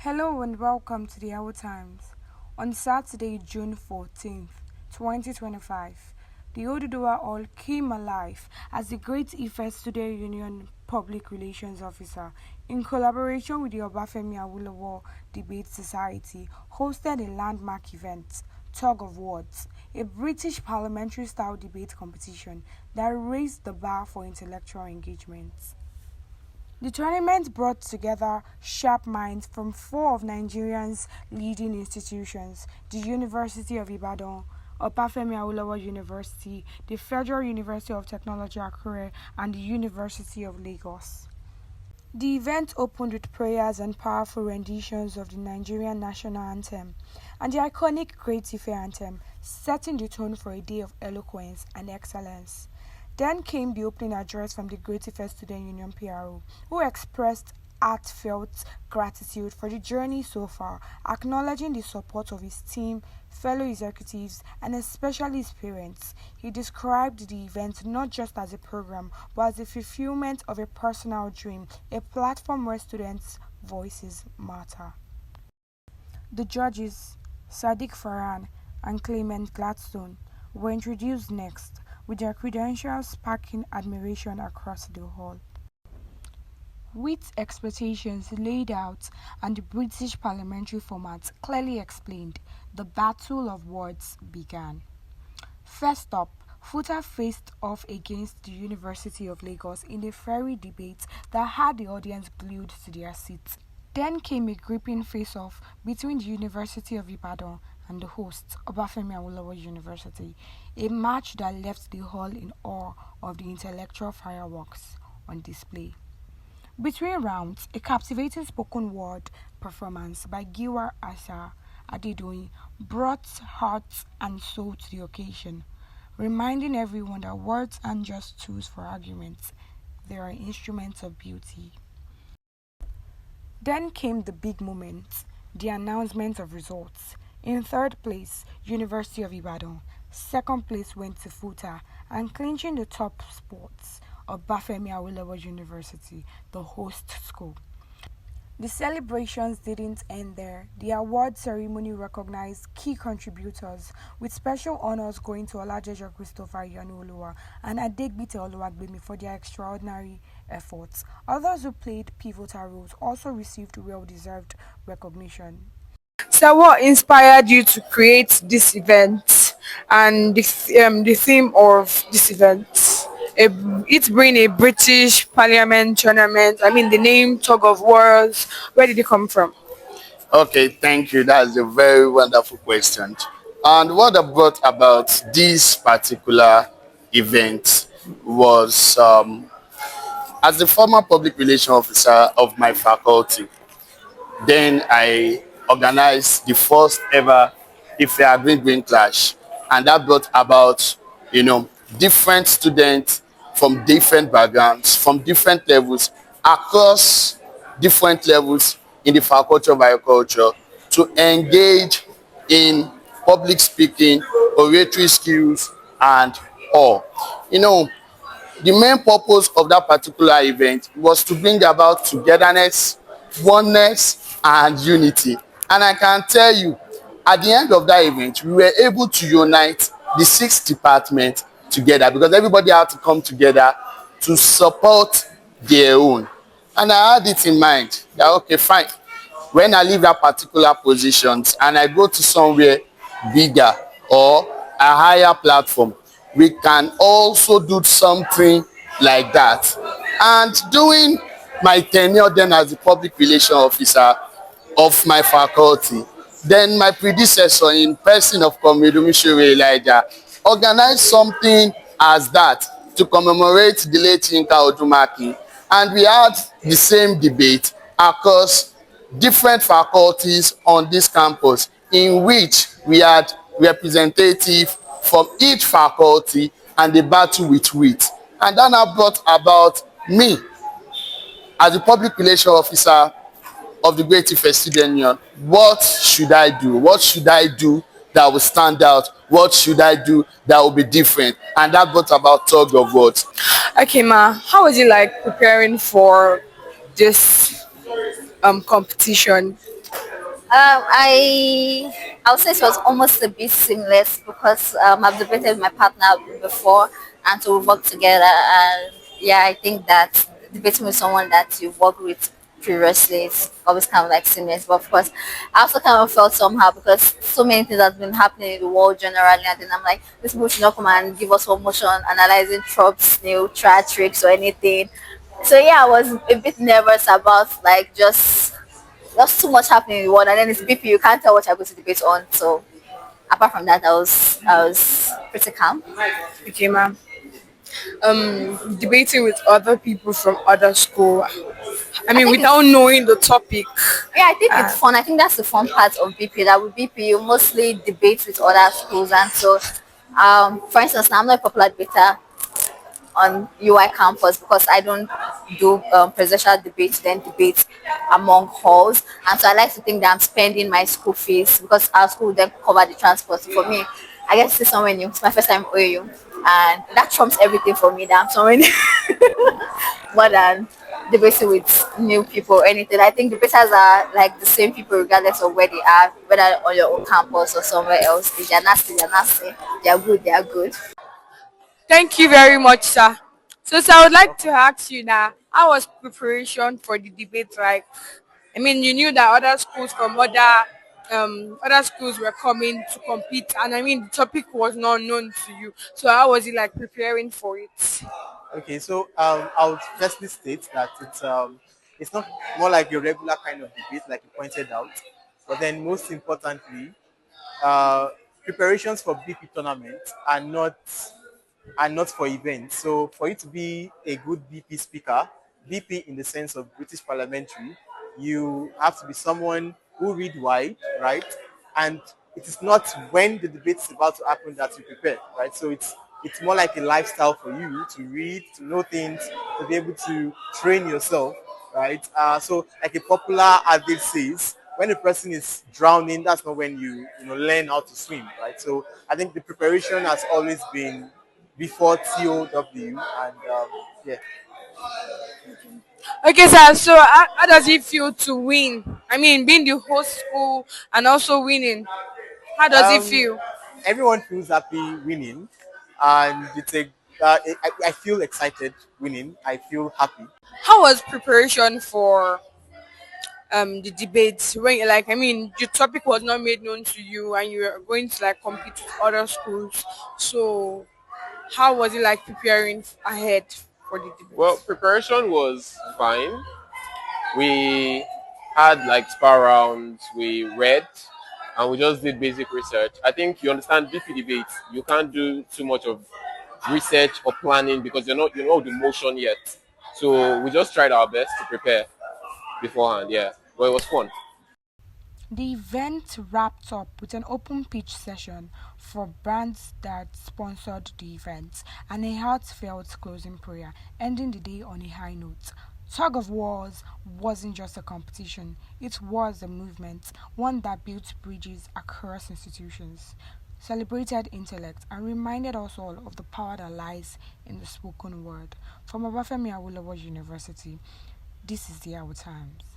Hello and welcome to the Hour Times. On Saturday, June 14th, 2025, the Oduduwa Hall came alive as the Great Ife Student Union Public Relations Officer, in collaboration with the Obafemi Awolowo Debate Society, hosted a landmark event, Tug of Words, a British parliamentary-style debate competition that raised the bar for intellectual engagement. The tournament brought together sharp minds from four of Nigeria's leading institutions: the University of Ibadan, Obafemi Awolowo University, the Federal University of Technology Akure, and the University of Lagos. The event opened with prayers and powerful renditions of the Nigerian national anthem and the iconic Great Ife anthem, setting the tone for a day of eloquence and excellence. Then came the opening address from the Great Ife Student Union PRO, who expressed heartfelt gratitude for the journey so far, acknowledging the support of his team, fellow executives, and especially his parents. He described the event not just as a program, but as a fulfillment of a personal dream, a platform where students' voices matter. The judges, Sadiq Farhan and Clement Gladstone, were introduced next, with their credentials sparking admiration across the hall. With expectations laid out and the British parliamentary format clearly explained, the battle of words began. First up, FUTA faced off against the University of Lagos in a fiery debate that had the audience glued to their seats. Then came a gripping face-off between the University of Ibadan and the host, Obafemi Awolowo University, a match that left the hall in awe of the intellectual fireworks on display. Between rounds, a captivating spoken word performance by Giwa Asa Adedoyin brought heart and soul to the occasion, reminding everyone that words aren't just tools for arguments, they are instruments of beauty. Then came the big moment, the announcement of results. In third place, University of Ibadan. Second place went to FUTA, and clinching the top spots, Obafemi Awolowo University, the host school. The celebrations didn't end there. The award ceremony recognized key contributors, with special honors going to Olajejo Christopher Yanuoluwa and Adegbite Oluwagbemi for their extraordinary efforts. Others who played pivotal roles also received well-deserved recognition. So, what inspired you to create this event and the theme of this event? It's been a British Parliament tournament. I mean, the name Tug of Words. Where did it come from? Okay, thank you. That's a very wonderful question. And what I brought about this particular event was as the former public relation officer of my faculty, then I organized the first ever Ife Green Green Clash, and that brought about, you know, different students from different backgrounds, from different levels, across different levels in the faculty of agriculture to engage in public speaking, oratory skills, and all. You know, the main purpose of that particular event was to bring about togetherness, oneness, and unity. And I can tell you, at the end of that event, we were able to unite the six departments together because everybody had to come together to support their own. And I had it in mind that, okay, fine. When I leave that particular positions and I go to somewhere bigger or a higher platform, we can also do something like that. And during my tenure then as the public relation officer of my faculty, then my predecessor in person of Comrade Elijah organized something as that to commemorate the late Yinka Odumaki, and we had the same debate across different faculties on this campus, in which we had representative from each faculty and they battle with wit. And that now brought about me as the public relation officer of the Great Ife Student Union. What should I do? What should I do that will stand out? What should I do that will be different? And that brought about Tug of Words. Okay, Ma, how was it like preparing for this competition? I would say it was almost a bit seamless because I've debated with my partner before, and so we've worked together. And yeah, I think that debating with someone that you've worked with previously is always kind of like seamless. But of course, I also kind of felt somehow because so many things have been happening in the world generally, and then I'm like, this people should not come and give us promotion analyzing Trump's new tricks or anything. So yeah, I was a bit nervous about like just there's too much happening in one, and then it's BP. You can't tell what you're going to debate on. So apart from that, I was pretty calm. Okay, ma'am. Debating with other people from other school. I I mean, think without it's knowing the topic. yeah, I think it's Uh, fun. I think that's the fun part of BP. That with BP, you mostly debate with other schools, and so for instance, now I'm not a popular debater on UI campus because I don't do presidential debates, then debate among halls. And so I like to think that I'm spending my school fees because our school then cover the transport. So for me, I get to see somewhere new. It's my first time OU. And that trumps everything for me that I'm somewhere new more than debating with new people or anything. I think debaters are like the same people regardless of where they are, whether on your own campus or somewhere else. If they're nasty, they're nasty. They're good, they're good. Thank you very much, sir. So, sir, I would like to ask you now, how was preparation for the debate like? I mean, you knew that other schools from other schools were coming to compete, and I mean, the topic was not known to you. So, how was it like preparing for it? Okay, so I would firstly state that it's not more like a regular kind of debate, like you pointed out, but then most importantly, uh, preparations for BP tournament are not for events. So for you to be a good BP speaker, BP in the sense of British parliamentary, you have to be someone who read wide, right? And it is not when the debate is about to happen that you prepare, right? So it's more like a lifestyle for you to read, to know things, to be able to train yourself, right? So like a popular adage says, when a person is drowning, that's not when you learn how to swim, right? So I think the preparation has always been before TOW, and yeah. Okay, sir. So, how does it feel to win? I mean, being the host school and also winning. How does it Um, feel? Everyone feels happy winning, and I feel excited winning. I feel happy. How was preparation for the debates when like I mean the topic was not made known to you and you were going to like compete with other schools. So how was it like preparing ahead for the Well, debates? preparation was fine. We had like spar rounds, we read, and we just did basic research. I think you understand BP debates. You can't do too much of research or planning because you're not the motion yet. So we just tried our best to prepare beforehand. Yeah, but it was fun. The event wrapped up with an open pitch session for brands that sponsored the event and a heartfelt closing prayer, ending the day on a high note. Tug of Wars wasn't just a competition, it was a movement, one that built bridges across institutions, celebrated intellect, and reminded us all of the power that lies in the spoken word. From Obafemi Awolowo University, this is the Our Times.